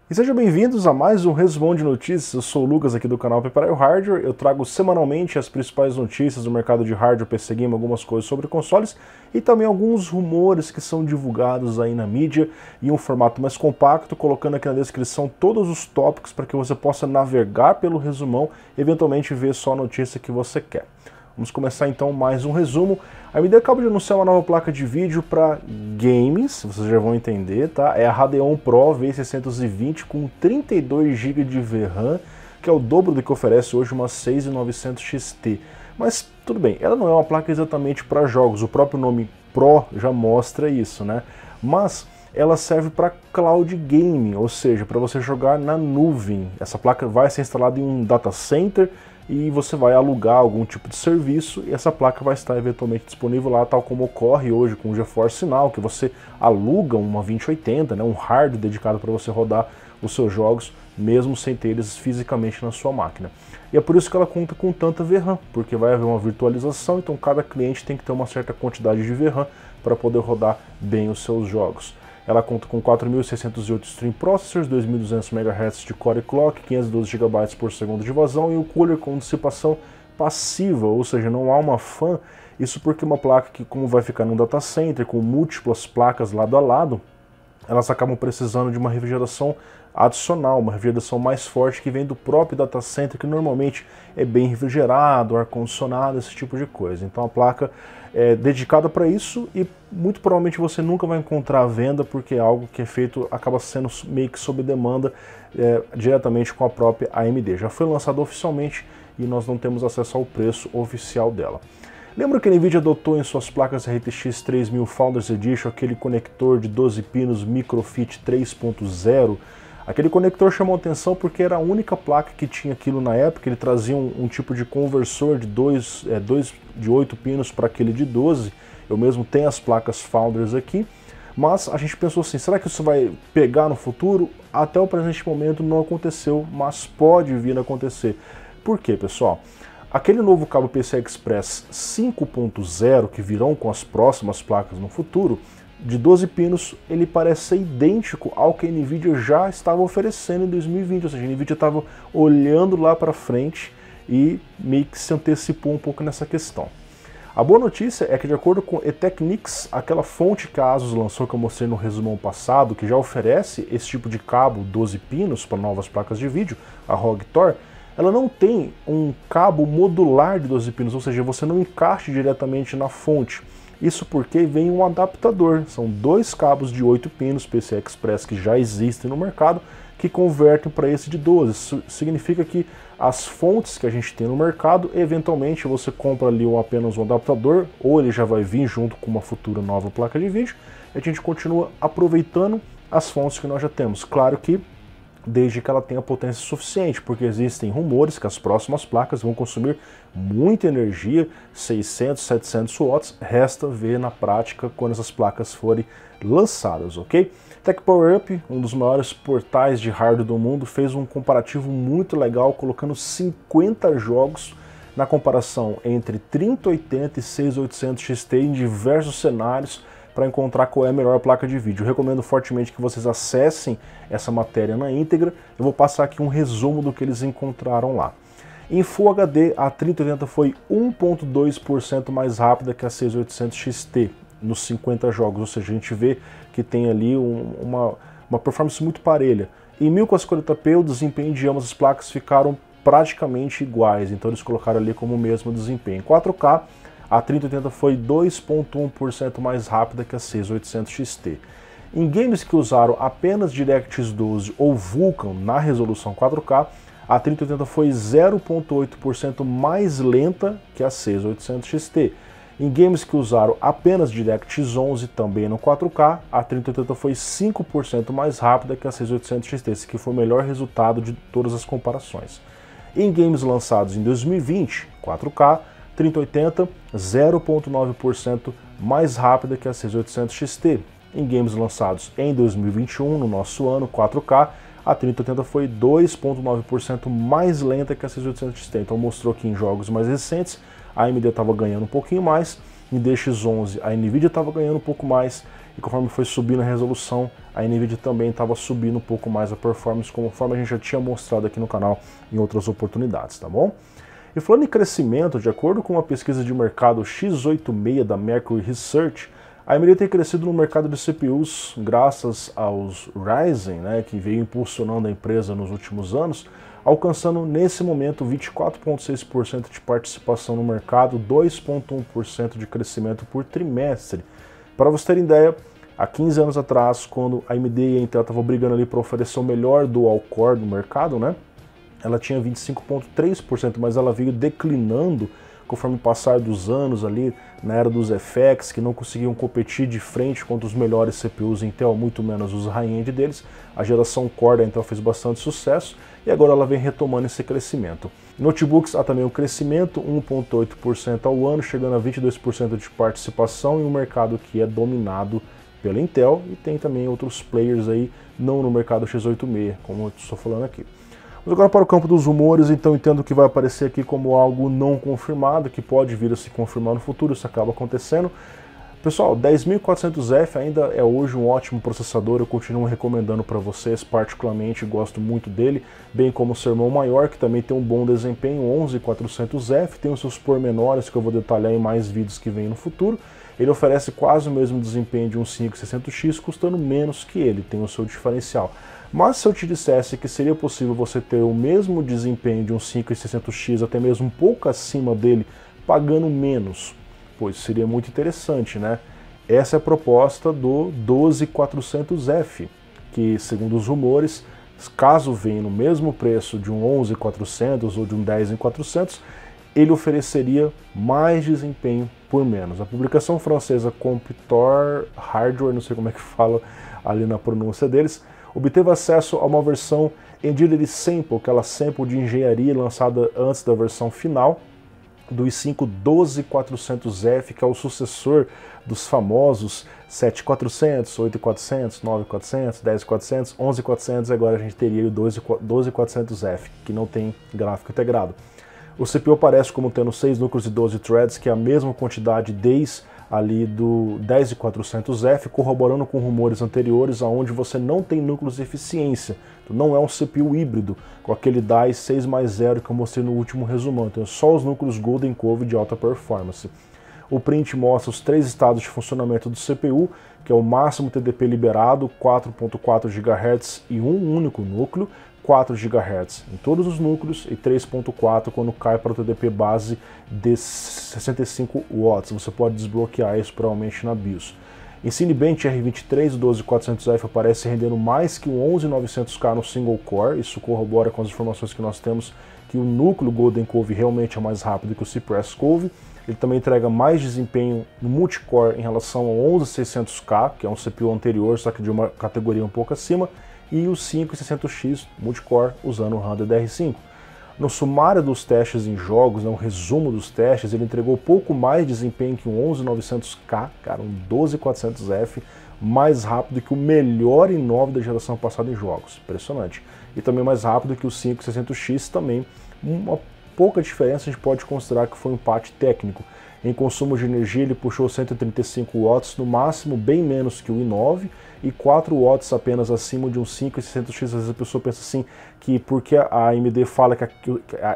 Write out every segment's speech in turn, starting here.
E sejam bem-vindos a mais um resumão de notícias. Eu sou o Lucas aqui do canal Prepare o Hardware. Eu trago semanalmente as principais notícias do mercado de hardware, PC Game, algumas coisas sobre consoles e também alguns rumores que são divulgados aí na mídia em um formato mais compacto, colocando aqui na descrição todos os tópicos para que você possa navegar pelo resumão e eventualmente ver só a notícia que você quer. Vamos começar então mais um resumo. A AMD acaba de anunciar uma nova placa de vídeo para games, vocês já vão entender, tá? É a Radeon Pro V620 com 32 GB de VRAM, que é o dobro do que oferece hoje uma 6900 XT. Mas tudo bem, ela não é uma placa exatamente para jogos, o próprio nome Pro já mostra isso, né? Mas ela serve para cloud gaming, ou seja, para você jogar na nuvem. Essa placa vai ser instalada em um data center e você vai alugar algum tipo de serviço e essa placa vai estar eventualmente disponível lá, tal como ocorre hoje com o GeForce Now, que você aluga uma 2080, né, um hardware dedicado para você rodar os seus jogos, mesmo sem ter eles fisicamente na sua máquina. E é por isso que ela conta com tanta VRAM, porque vai haver uma virtualização, então cada cliente tem que ter uma certa quantidade de VRAM para poder rodar bem os seus jogos. Ela conta com 4.608 Stream Processors, 2.200 MHz de Core Clock, 512 GB por segundo de vazão e o cooler com dissipação passiva, ou seja, não há uma fan. Isso porque uma placa que, como vai ficar num data center com múltiplas placas lado a lado, elas acabam precisando de uma refrigeração adicional, uma refrigeração mais forte que vem do próprio data center, que normalmente é bem refrigerado, ar-condicionado, esse tipo de coisa. Então a placa é dedicada para isso e muito provavelmente você nunca vai encontrar à venda, porque é algo que é feito, acaba sendo meio que sob demanda diretamente com a própria AMD. Já foi lançado oficialmente e nós não temos acesso ao preço oficial dela. Lembra que a NVIDIA adotou em suas placas RTX 3000 Founders Edition aquele conector de 12 pinos Microfit 3.0? Aquele conector chamou atenção porque era a única placa que tinha aquilo na época. Ele trazia um tipo de conversor de 8 pinos para aquele de 12. Eu mesmo tenho as placas Founders aqui, mas a gente pensou assim, será que isso vai pegar no futuro? Até o presente momento não aconteceu, mas pode vir a acontecer. Por quê, pessoal? Aquele novo cabo PCI Express 5.0 que virão com as próximas placas no futuro, de 12 pinos, ele parece ser idêntico ao que a NVIDIA já estava oferecendo em 2020, ou seja, a NVIDIA estava olhando lá para frente e meio que se antecipou um pouco nessa questão. A boa notícia é que, de acordo com eTechnics, aquela fonte que a ASUS lançou, que eu mostrei no resumão passado, que já oferece esse tipo de cabo 12 pinos para novas placas de vídeo, a ROG Thor, ela não tem um cabo modular de 12 pinos, ou seja, você não encaixa diretamente na fonte. Isso porque vem um adaptador, são dois cabos de 8 pinos PCI Express que já existem no mercado, que convertem para esse de 12. Isso significa que as fontes que a gente tem no mercado, eventualmente você compra ali apenas um adaptador, ou ele já vai vir junto com uma futura nova placa de vídeo, e a gente continua aproveitando as fontes que nós já temos. Claro que desde que ela tenha potência suficiente, porque existem rumores que as próximas placas vão consumir muita energia, 600, 700 watts, resta ver na prática quando essas placas forem lançadas, ok? TechPowerUp, um dos maiores portais de hardware do mundo, fez um comparativo muito legal, colocando 50 jogos na comparação entre 3080 e 6800 XT em diversos cenários, para encontrar qual é a melhor placa de vídeo. Eu recomendo fortemente que vocês acessem essa matéria na íntegra. Eu vou passar aqui um resumo do que eles encontraram lá. Em Full HD, a 3080 foi 1.2% mais rápida que a 6800 XT nos 50 jogos, ou seja, a gente vê que tem ali uma performance muito parelha. Em 1440p, o desempenho de ambas as placas ficaram praticamente iguais, então eles colocaram ali como o mesmo desempenho. Em 4K, a 3080 foi 2.1% mais rápida que a 6800 XT. Em games que usaram apenas DirectX 12 ou Vulkan na resolução 4K, a 3080 foi 0.8% mais lenta que a 6800 XT. Em games que usaram apenas DirectX 11 também no 4K, a 3080 foi 5% mais rápida que a 6800 XT, esse que foi o melhor resultado de todas as comparações. Em games lançados em 2020, 4K, 3080 0.9% mais rápida que a 6800 XT. Em games lançados em 2021, no nosso ano, 4K, a 3080 foi 2.9% mais lenta que a 6800 XT. Então mostrou que em jogos mais recentes a AMD estava ganhando um pouquinho mais, em DX11 a NVIDIA estava ganhando um pouco mais, e conforme foi subindo a resolução, a NVIDIA também estava subindo um pouco mais a performance, conforme a gente já tinha mostrado aqui no canal em outras oportunidades, tá bom? E falando em crescimento, de acordo com uma pesquisa de mercado X86 da Mercury Research, a AMD tem crescido no mercado de CPUs graças aos Ryzen, né, que veio impulsionando a empresa nos últimos anos, alcançando nesse momento 24,6% de participação no mercado, 2,1% de crescimento por trimestre. Para vocês terem ideia, há 15 anos atrás, quando a AMD e a Intel estavam brigando ali para oferecer o melhor dual core no mercado, né, ela tinha 25,3%, mas ela veio declinando conforme o passar dos anos ali, na era dos FX, que não conseguiam competir de frente contra os melhores CPUs Intel, muito menos os high-end deles. A geração Core da Intel fez bastante sucesso e agora ela vem retomando esse crescimento. Notebooks há também um crescimento, 1,8% ao ano, chegando a 22% de participação em um mercado que é dominado pela Intel e tem também outros players aí, não no mercado x86, como eu estou falando aqui. Vamos agora para o campo dos rumores, então entendo que vai aparecer aqui como algo não confirmado, que pode vir a se confirmar no futuro, isso acaba acontecendo. Pessoal, 10400F ainda é hoje um ótimo processador, eu continuo recomendando para vocês, particularmente gosto muito dele, bem como o seu irmão maior, que também tem um bom desempenho, 11400F, tem os seus pormenores que eu vou detalhar em mais vídeos que vem no futuro. Ele oferece quase o mesmo desempenho de um 5600X, custando menos que ele, tem o seu diferencial. Mas se eu te dissesse que seria possível você ter o mesmo desempenho de um 5600X, até mesmo um pouco acima dele, pagando menos, pois seria muito interessante, né? Essa é a proposta do 12400F, que segundo os rumores, caso venha no mesmo preço de um 11400 ou de um 10400, ele ofereceria mais desempenho por menos. A publicação francesa Computer Hardware, não sei como é que fala ali na pronúncia deles, obteve acesso a uma versão Engineering Sample, aquela sample de engenharia lançada antes da versão final do i5 12400F, que é o sucessor dos famosos 7400, 8400, 9400, 10400, 11400, e agora a gente teria o 12400F, que não tem gráfico integrado. O CPU aparece como tendo 6 núcleos e 12 threads, que é a mesma quantidade desde ali do 10400F, corroborando com rumores anteriores, onde você não tem núcleos de eficiência. Então não é um CPU híbrido, com aquele DAI 6+0 que eu mostrei no último resumão. Então só os núcleos Golden Cove de alta performance. O print mostra os 3 estados de funcionamento do CPU, que é o máximo TDP liberado, 4.4 GHz e um único núcleo, 4 GHz em todos os núcleos e 3.4 quando cai para o TDP base de 65 watts. Você pode desbloquear isso provavelmente na BIOS. Em Cinebench R23, o 12400F aparece rendendo mais que um 11900K no single core. Isso corrobora com as informações que nós temos que o núcleo Golden Cove realmente é mais rápido que o Cypress Cove. Ele também entrega mais desempenho no multicore em relação ao 11600K, que é um CPU anterior, só que de uma categoria um pouco acima, e o 5600X multicore usando o RAM DDR5. No sumário dos testes em jogos, um resumo dos testes, ele entregou pouco mais desempenho que um 11900K, cara, um 12400F, mais rápido que o melhor i9 da geração passada em jogos. Impressionante. E também mais rápido que o 5600X também. Uma pouca diferença a gente pode considerar que foi um empate técnico. Em consumo de energia ele puxou 135 watts, no máximo bem menos que o i9, e 4 watts apenas acima de um 5600X. Às vezes a pessoa pensa assim, que porque a AMD fala que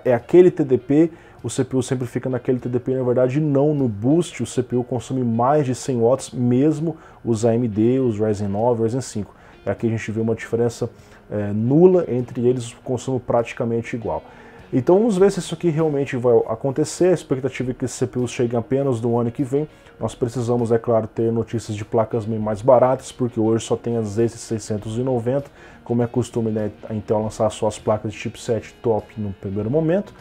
é aquele TDP, o CPU sempre fica naquele TDP, na verdade não. No boost o CPU consome mais de 100 watts, mesmo os AMD, os Ryzen 9, Ryzen 5. Aqui a gente vê uma diferença nula entre eles, o consumo praticamente igual. Então vamos ver se isso aqui realmente vai acontecer. A expectativa é que esses CPUs cheguem apenas no ano que vem. Nós precisamos, é claro, ter notícias de placas mais baratas, porque hoje só tem as Z690, como é costume, né, a Intel lançar suas placas de chipset top no primeiro momento.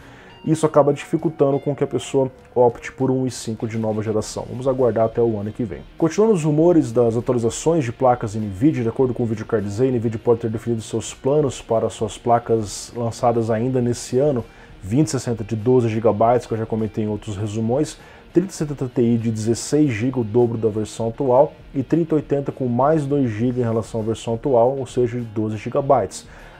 Isso acaba dificultando com que a pessoa opte por um i5 de nova geração. Vamos aguardar até o ano que vem. Continuando os rumores das atualizações de placas NVIDIA, de acordo com o Videocard Z, a NVIDIA pode ter definido seus planos para suas placas lançadas ainda nesse ano, 2060 de 12 GB, que eu já comentei em outros resumões, 3070 Ti de 16 GB, o dobro da versão atual, e 3080 com mais 2 GB em relação à versão atual, ou seja, de 12 GB.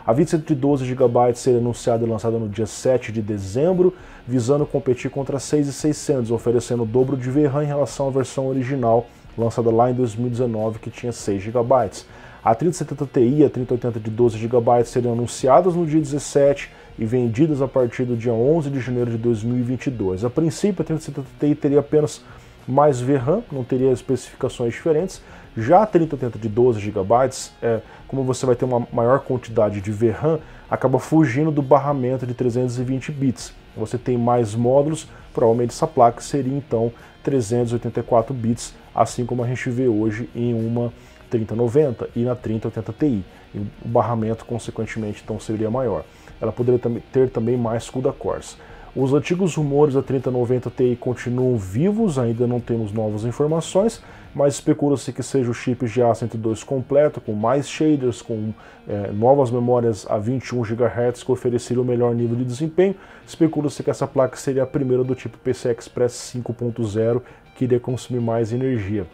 A 2070 de 12 GB será anunciada e lançada no dia 7 de dezembro, visando competir contra a 6600, oferecendo o dobro de VRAM em relação à versão original lançada lá em 2019, que tinha 6 GB. A 3070 Ti e a 3080 de 12 GB seriam anunciadas no dia 17 e vendidas a partir do dia 11 de janeiro de 2022. A princípio, a 3070 Ti teria apenas mais VRAM, não teria especificações diferentes. Já a 3080 de 12 GB, como você vai ter uma maior quantidade de VRAM, acaba fugindo do barramento de 320 bits. Você tem mais módulos, provavelmente essa placa seria então 384 bits, assim como a gente vê hoje em uma 3090 e na 3080 Ti. E o barramento, consequentemente, então seria maior. Ela poderia ter também mais CUDA cores. Os antigos rumores da 3090 Ti continuam vivos, ainda não temos novas informações, mas especula-se que seja o chip GA102 completo, com mais shaders, com novas memórias a 21 GHz que ofereceria o melhor nível de desempenho. Especula-se que essa placa seria a primeira do tipo PCI Express 5.0, que iria consumir mais energia.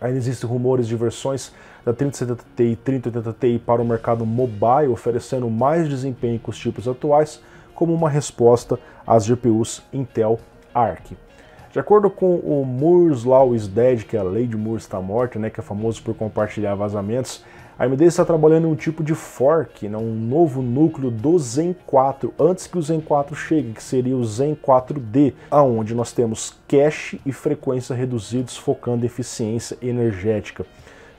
Ainda existem rumores de versões da 3070 Ti e 3080 Ti para o mercado mobile, oferecendo mais desempenho que os tipos atuais, como uma resposta às GPUs Intel Arc. De acordo com o Moore's Law is Dead, que é a lei de Moore está morta, né, que é famoso por compartilhar vazamentos, a AMD está trabalhando em um tipo de fork, né, um novo núcleo do Zen 4, antes que o Zen 4 chegue, que seria o Zen 4D, onde nós temos cache e frequência reduzidos, focando em eficiência energética.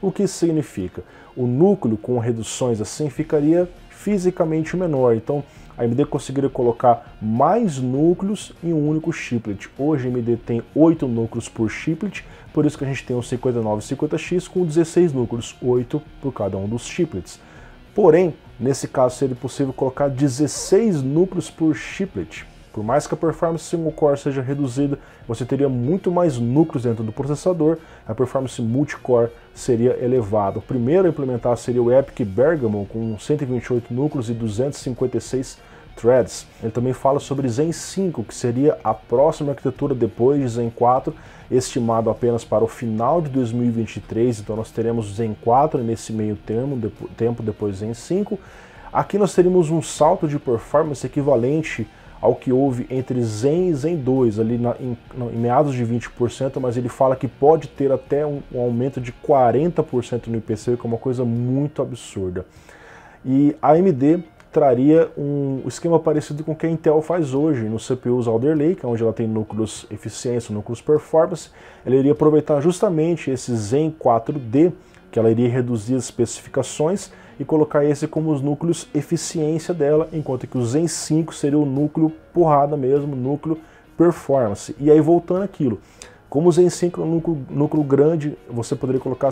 O que isso significa? O núcleo com reduções assim ficaria fisicamente menor, então a AMD conseguiria colocar mais núcleos em um único chiplet. Hoje a AMD tem 8 núcleos por chiplet, por isso que a gente tem um 5950X com 16 núcleos, 8 por cada um dos chiplets. Porém, nesse caso seria possível colocar 16 núcleos por chiplet. Por mais que a performance single core seja reduzida, você teria muito mais núcleos dentro do processador, a performance multicore seria elevada. O primeiro a implementar seria o EPYC Bergamo, com 128 núcleos e 256 threads. Ele também fala sobre Zen 5, que seria a próxima arquitetura depois de Zen 4, estimado apenas para o final de 2023, então nós teremos Zen 4 nesse meio tempo depois Zen 5. Aqui nós teríamos um salto de performance equivalente ao que houve entre Zen e Zen 2, ali em meados de 20%, mas ele fala que pode ter até um aumento de 40% no IPC, que é uma coisa muito absurda. E a AMD traria um esquema parecido com o que a Intel faz hoje no CPUs Alder Lake, onde ela tem núcleos eficiência, núcleos performance. Ela iria aproveitar justamente esse Zen 4D, que ela iria reduzir as especificações e colocar esse como os núcleos eficiência dela, enquanto que o Zen 5 seria o núcleo porrada mesmo, núcleo performance. E aí voltando aquilo, como o Zen 5 é um núcleo grande, você poderia colocar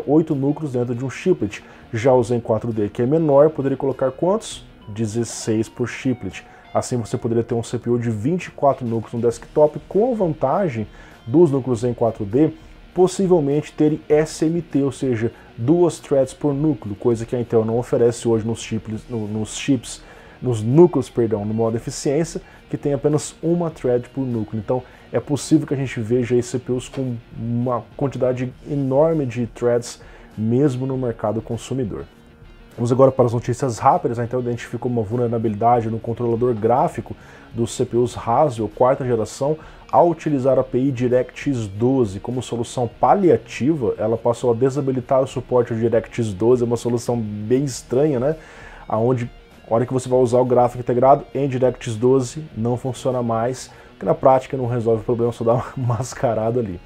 8 núcleos dentro de um chiplet. Já o Zen 4D, que é menor, poderia colocar quantos? 16 por chiplet. Assim você poderia ter um CPU de 24 núcleos no desktop, com a vantagem dos núcleos Zen 4D possivelmente terem SMT, ou seja, 2 threads por núcleo, coisa que a Intel não oferece hoje nos núcleos, no modo eficiência, que tem apenas uma thread por núcleo. Então é possível que a gente veja aí CPUs com uma quantidade enorme de threads, mesmo no mercado consumidor. Vamos agora para as notícias rápidas. A Intel identificou uma vulnerabilidade no controlador gráfico dos CPUs Haswell 4ª geração ao utilizar a API DirectX 12 como solução paliativa. Ela passou a desabilitar o suporte ao DirectX 12, é uma solução bem estranha, né? Onde, a hora que você vai usar o gráfico integrado em DirectX 12, não funciona mais, que na prática não resolve o problema, só dá uma mascarada ali.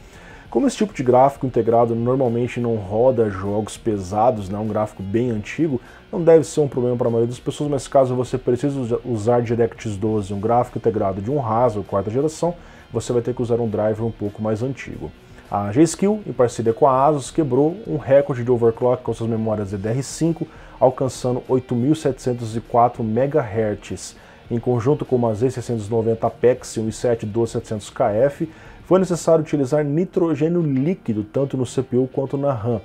Como esse tipo de gráfico integrado normalmente não roda jogos pesados, né, um gráfico bem antigo, não deve ser um problema para a maioria das pessoas, mas caso você precise usar DirectX 12, um gráfico integrado de um Haswell 4ª geração, você vai ter que usar um driver um pouco mais antigo. A G-Skill, em parceria com a ASUS, quebrou um recorde de overclock com suas memórias DDR5, alcançando 8.704 MHz. Em conjunto com uma Z690 Apex e um i7-12700KF, foi necessário utilizar nitrogênio líquido tanto no CPU quanto na RAM.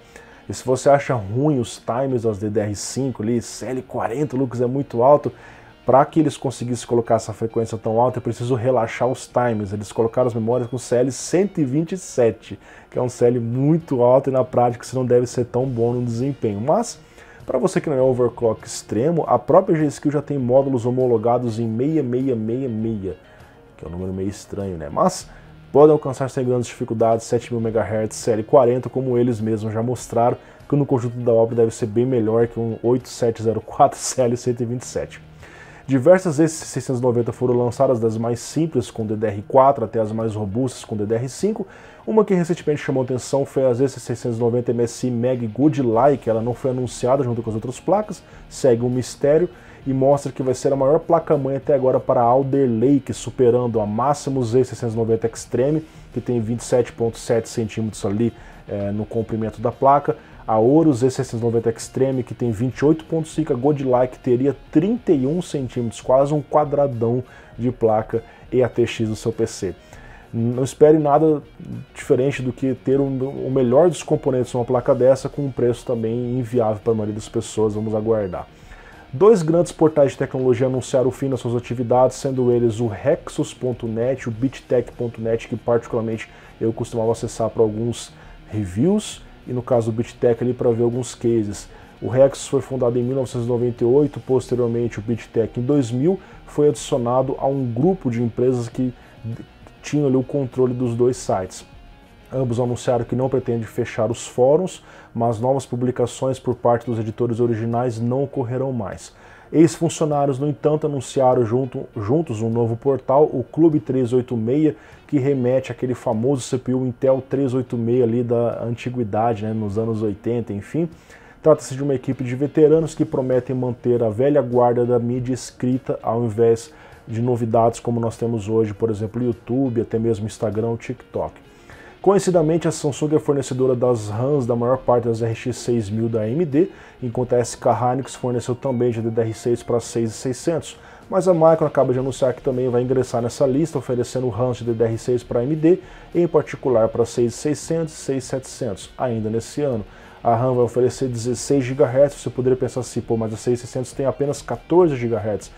E se você acha ruim os timers das DDR5 ali, CL40, Lucas, é muito alto, para que eles conseguissem colocar essa frequência tão alta, é preciso relaxar os timers. Eles colocaram as memórias com CL127, que é um CL muito alto e na prática isso não deve ser tão bom no desempenho. Mas, para você que não é overclock extremo, a própria G-Skill já tem módulos homologados em 6666, que é um número meio estranho, né? Mas podem alcançar sem grandes dificuldades 7.000 MHz série 40, como eles mesmos já mostraram, que no conjunto da obra deve ser bem melhor que um 8704 CL127. Diversas EC690 foram lançadas, das mais simples com DDR4 até as mais robustas com DDR5. Uma que recentemente chamou atenção foi a EC690 MSI Mag Godlike. Ela não foi anunciada junto com as outras placas, segue um mistério e mostra que vai ser a maior placa-mãe até agora para a Alder Lake, superando a Maximus E690 Extreme, que tem 27,7 centímetros ali no comprimento da placa. A Aorus E690 Extreme, que tem 28,5, a Godlike teria 31 centímetros, quase um quadradão de placa EATX do seu PC. Não espere nada diferente do que ter o melhor dos componentes de uma placa dessa, com um preço também inviável para a maioria das pessoas. Vamos aguardar. Dois grandes portais de tecnologia anunciaram o fim das suas atividades, sendo eles o Hexus.net e o BitTech.net, que particularmente eu costumava acessar para alguns reviews, e no caso do BitTech ali para ver alguns cases. O Hexus foi fundado em 1998, posteriormente o BitTech em 2000 foi adicionado a um grupo de empresas que tinham ali o controle dos dois sites. Ambos anunciaram que não pretendem fechar os fóruns, mas novas publicações por parte dos editores originais não ocorrerão mais. Ex-funcionários, no entanto, anunciaram juntos um novo portal, o Clube 386, que remete àquele famoso CPU Intel 386 ali da antiguidade, né, nos anos 80, enfim. Trata-se de uma equipe de veteranos que prometem manter a velha guarda da mídia escrita ao invés de novidades como nós temos hoje, por exemplo, YouTube, até mesmo Instagram ou TikTok. Conhecidamente, a Samsung é fornecedora das RAMs da maior parte das RX 6000 da AMD, enquanto a SK Hynix forneceu também de DDR6 para 6600, mas a Micron acaba de anunciar que também vai ingressar nessa lista, oferecendo RAMs de DDR6 para AMD, em particular para 6600 e 6700, ainda nesse ano. A RAM vai oferecer 16 GHz, você poderia pensar assim, pô, mas a 6600 tem apenas 14 GHz.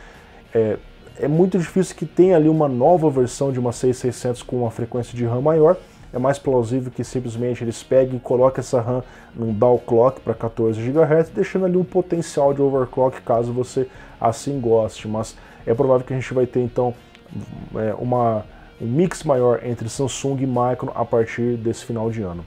É muito difícil que tenha ali uma nova versão de uma 6600 com uma frequência de RAM maior. É mais plausível que simplesmente eles peguem e coloquem essa RAM num downlock para 14 GHz, deixando ali um potencial de overclock caso você assim goste. Mas é provável que a gente vai ter então um mix maior entre Samsung e Micron a partir desse final de ano.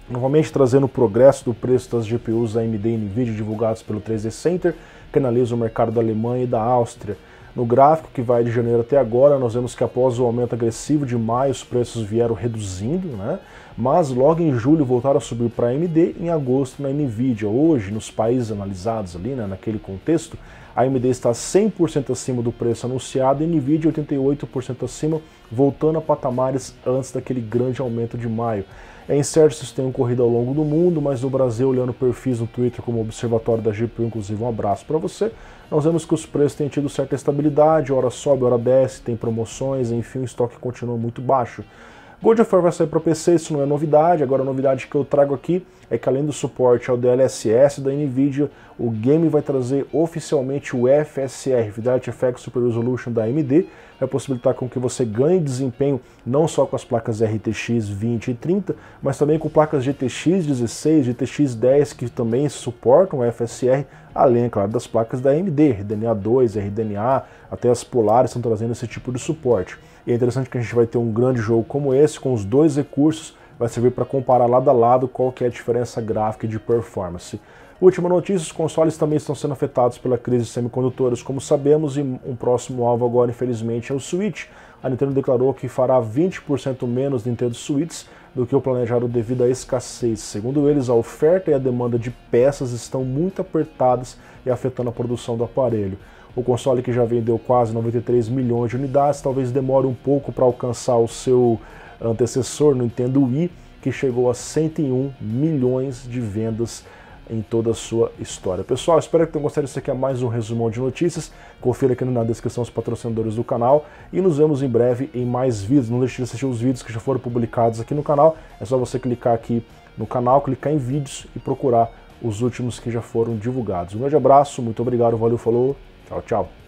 Novamente trazendo o progresso do preço das GPUs da AMD e NVIDIA divulgados pelo 3D Center, que analisa o mercado da Alemanha e da Áustria. No gráfico que vai de janeiro até agora, nós vemos que após o aumento agressivo de maio, os preços vieram reduzindo, né? Mas logo em julho voltaram a subir para a AMD, em agosto na NVIDIA. Hoje, nos países analisados ali, né, naquele contexto, a AMD está 100% acima do preço anunciado e a NVIDIA 88% acima, voltando a patamares antes daquele grande aumento de maio. É incerto se isso tem ocorrido ao longo do mundo, mas no Brasil, olhando perfis no Twitter como Observatório da GPU, inclusive um abraço para você, nós vemos que os preços têm tido certa estabilidade, hora sobe, hora desce, tem promoções, enfim, o estoque continua muito baixo. God of War vai sair para PC, isso não é novidade. Agora a novidade que eu trago aqui é que além do suporte ao DLSS da NVIDIA, o game vai trazer oficialmente o FSR, Fidelity Effects Super Resolution da AMD, vai possibilitar com que você ganhe desempenho não só com as placas RTX 20 e 30, mas também com placas GTX 16, GTX 10 que também suportam o FSR, além, é claro, das placas da AMD, RDNA 2, RDNA, até as Polaris estão trazendo esse tipo de suporte. E é interessante que a gente vai ter um grande jogo como esse, com os dois recursos, vai servir para comparar lado a lado qual que é a diferença gráfica e de performance. Última notícia, os consoles também estão sendo afetados pela crise de semicondutores, como sabemos, e um próximo alvo agora, infelizmente, é o Switch. A Nintendo declarou que fará 20% menos Nintendo Switches do que o planejado devido à escassez. Segundo eles, a oferta e a demanda de peças estão muito apertadas e afetando a produção do aparelho. O console, que já vendeu quase 93 milhões de unidades, talvez demore um pouco para alcançar o seu antecessor, Nintendo Wii, que chegou a 101 milhões de vendas em toda a sua história. Pessoal, espero que tenham gostado. Isso aqui é mais um resumão de notícias. Confira aqui na descrição os patrocinadores do canal e nos vemos em breve em mais vídeos. Não deixe de assistir os vídeos que já foram publicados aqui no canal. É só você clicar aqui no canal, clicar em vídeos e procurar os últimos que já foram divulgados. Um grande abraço, muito obrigado, valeu, falou, tchau, tchau.